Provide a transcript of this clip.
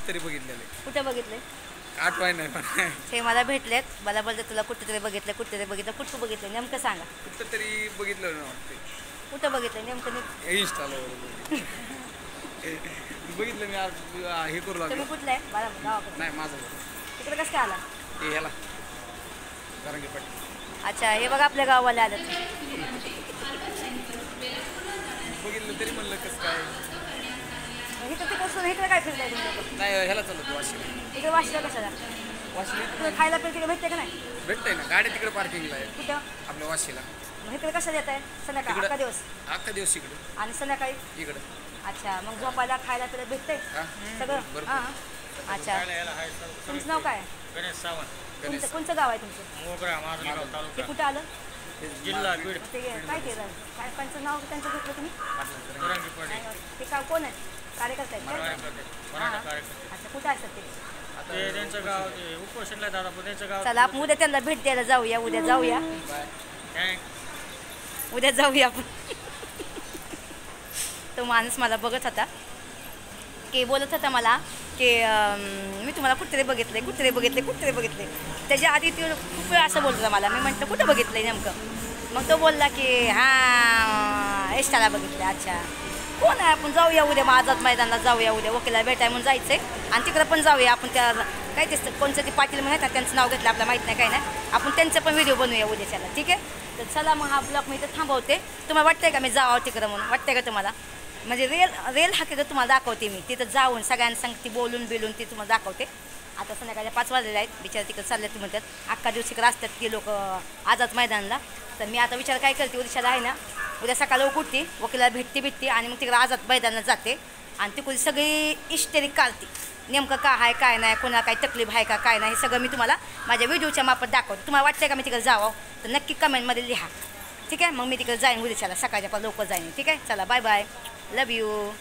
कुठतरी बघितलेले. कुठे बघितले? आठवाय नाही पण हे मला भेटलेत. मला बोलते तुला कुठेतरी बघितलं, कुठेतरी बघितलं. कुठं बघितलं नेमकं सांगा. कुठंतरी बघितलं ना वाटते. कुठं बघितलं नेमकं? इंस्टाला बघितलं मी आज हे करू लागलो. तुम्ही कुठलं आहे? मला गावाकडे. नाही माझं तिकडे कसं काय आला? हे ह्याला कारंगी पाटील. अच्छा, हे बघा आपल्या गावाला आलं. बघितलं तरी म्हणलं कसं काय. इथं तिकडं इकडे काय फिरताय तुम्ही? नाही ह्याला चालतो वाशिम. इकडे वाशीला कशाला? वाशिम तिकडे खायला पिलं तिकडे भेटते का नाही? भेटतंय ना, गाडी तिकडे पार्किंगला आहे कुठं? आपल्या वाशीला. मग इकडे कसं येत आहे? संध्याकाळी तिकडं. अख्खा दिवस अख्खा दिवस इकडे आणि संध्याकाळी इकडं. अच्छा, मग झोपायला खायला पिलं भेटतंय हा सगळं? बरोबर. हां. अच्छा, तुमचं नाव काय? गणेश सावंत, तुमचं कोणचं गाव आहे तुमचं? मोगरा माजलगाव ते तालुका, कुठं आलं? जिल्हा बीड. ते काय केलं? काय त्यांचं नाव त्यांचं घेतलं तुम्ही? कारंगी पाटील. नाही, ते का कोण आहेत? कार्यकर्ते आहेत काय? मराठा कार्यकर्ते. अच्छा, कुठं असतात ते? ते त्यांचं गाव ते उपोषणला दादा पण त्यांचं गाव चला आपण उद्या त्यांना भेट द्यायला जाऊया. उद्या जाऊया, काय उद्या जाऊया आपण. तो माणूस मला बघत होता की बोलत होता मला की मी तुम्हाला कुठेतरी बघितले, कुठेतरी बघितले, कुठेतरी बघितले. त्याच्या आधी ते खूप वेळ असं बोलत होता मला. मी म्हटलं कुठं बघितलं आहे नेमकं? मग तो बोलला की हां एस्टाला बघितलं. अच्छा, कोण आहे? आपण जाऊया उद्या आझाद मैदानाला जाऊया. उद्या वकिला भेटाय म्हणून जायचं आहे आणि तिकडं पण जाऊया आपण. त्या काय ते कोणचं ते पाटील म्हणत ना, त्यांचं नाव घेतलं आपल्याला माहीत नाही काय नाही. आपण त्यांचं पण व्हिडिओ बनवूया उद्याच्याला. ठीक आहे, तर चला मग हा ब्लॉग मी इथं थांबवते. तुम्हाला वाटतंय का मी जावं तिकडं म्हणून? वाटतंय का तुम्हाला? म्हणजे रेल हकीकत तुम्हाला दाखवते मी. तिथं जाऊन सगळ्यांसंग ती बोलून बिलून ती तुम्हाला दाखवते. आता संध्याकाळच्या 5 वाजलेले आहेत. बिचारा तिकडे चालले ते म्हणतात. अख्खा दिवस इकडे असतात ती लोक आझाद मैदानाला. तर मी आता विचार काय करते, उद्याला आहे ना, उद्या सकाळी उठते, वकिलाला भेटते आणि मग तिकडे आझाद मैदानाला जाते आणि तिकडे सगळी इस्टेरी काढते. नेमकं काय आहे काय नाही, कोणाला काही तकलीफ आहे का काय नाही, हे सगळं मी तुम्हाला माझ्या व्हिडिओच्या मार्फत दाखवते. तुम्हाला वाटतंय का मी तिकडे जावं? तर नक्की कमेंटमध्ये लिहा. ठीक आहे, मग मी तिकडे जाईन उद्याच्याला सकाळच्या लवकर जाईन. ठीक आहे, चला बाय बाय, लव यू.